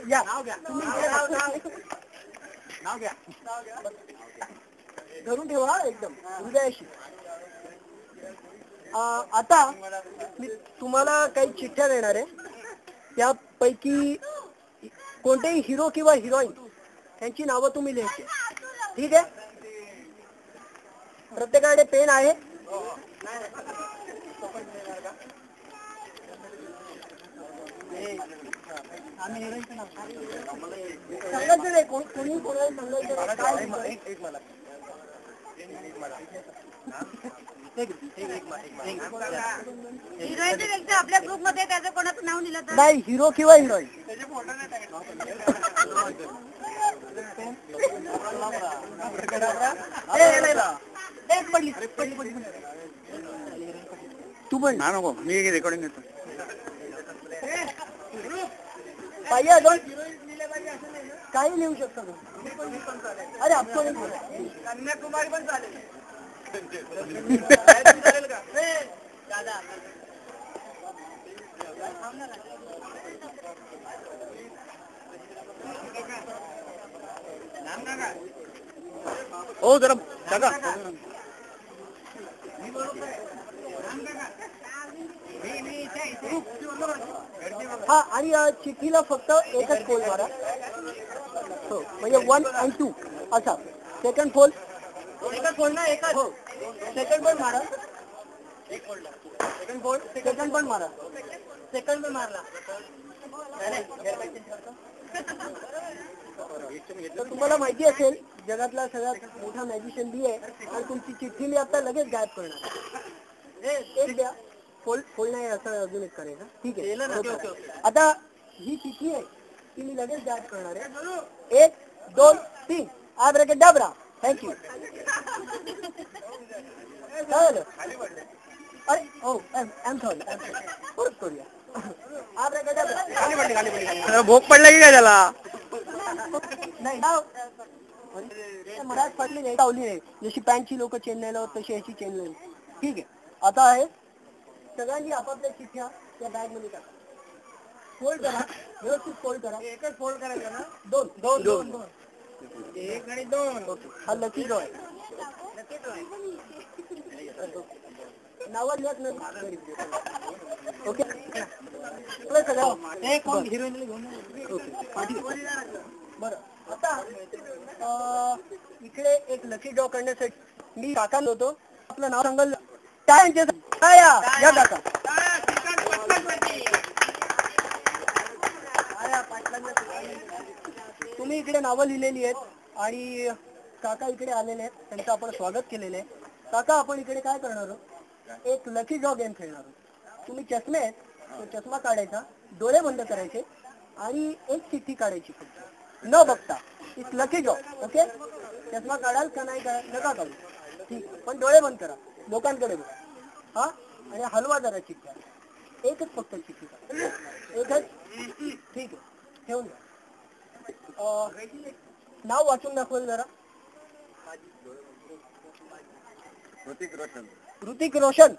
या नाव घ्या धरून ठेवा एकदम हृदयाशी. आता मी तुम्हाला काही चिठ्ठ्या देणार आहे. त्यापैकी कोणतेही हिरो किंवा हिरोईन त्यांची नावं तुम्ही लिहायची. ठीक आहे. प्रत्येकाकडे पेन आहे. आम्ही हिरोईनचं नाव सांगायचं नाही. कोणी कोणाला सांगायचं आपल्या ग्रुप मध्ये त्याचं कोणाचं नाव लिहिलं तर नाही. हिरो किंवा हिरोईन तू पण ना नको. मी रेकॉर्डिंग घेतो. पाहिजे अजून काही लिहू शकतो तू. अरे आपण कन्याकुमारी पण चालेल. चालेल का दादा. हो जरा दादा. हा आणि चिठ्ठीला फक्त एकच फोल मारा. हो म्हणजे 1 आणि 2 असा. सेकंड फोल एकच फोल ना. एकच हो. सेकंड पण मारा. सेकंड फोल सेकंड पण मारा. सेकंड पण मारला. तर तुम्हाला माहिती असेल जगातला सगळ्यात मोठा मॅजिशियन बी आहे आणि तुमची चिठ्ठी मी आता लगेच गायब करणार. एक द्या. फोल नाही असं अजून एक करायचं. ठीक आहे. आता ही चिठ्ठी आहे ती मी लगेच गायब करणार आहे. 1 2 3 आब्राकॅडाब्रा. थँक्यू. चालेल. अरे हो आम सॉरी. परत करूया. आब्राकॅडाब्रा. भोग पडला की काय त्याला. नाही मराठ पडली नाही. लावली नाही. जशी पॅन्टची लोक चेन नाही लावत तशी याची चेन लावली. ठीक आहे. आता आहे सगळ्यांनी आपापल्या चिठ्ठ्या त्या बॅग मध्ये टाका. फोल्ड करा. व्यवस्थित फोल्ड करा. एकच फोल्ड करायचं ना. दोन दोन दोन दोन. एक आणि दोन. ओके. हा लकी ड्रॉ आहे. नावात लिहत नाही. ओके. सगळं हिरोईनला घेऊन. ओके. बरं आता इकडे एक लकी ड्रॉ करण्यासाठी मी काका होतो. आपलं नाव सांगाल काय या काका. तुम्ही इकडे नावं लिहिलेली आहेत आणि काका इकडे आलेले आहेत. त्यांचं आपण स्वागत केलेलं आहे. काका आपण इकडे काय करणार आहोत. एक लकी ड्रॉ गेम खेळणार आहोत. तुम्ही चष्मे आहेत. तो चष्मा काढायचा. डोळे बंद करायचे आणि एक चिठ्ठी काढायची फक्त न बघता. It's lucky draw. ओके. चष्मा काढाल का नाही नका काढू. ठीक. पण डोळे बंद करा. लोकांकडे बघा. हा आणि हलवा जरा चिठ्ठ्या. एकच फक्त चिठ्ठी काढा. एकच. ठीक आहे. ठेवून द्या. नाव वाचून दाखवलं जरा. ऋतिक रोशन. ऋतिक रोशन.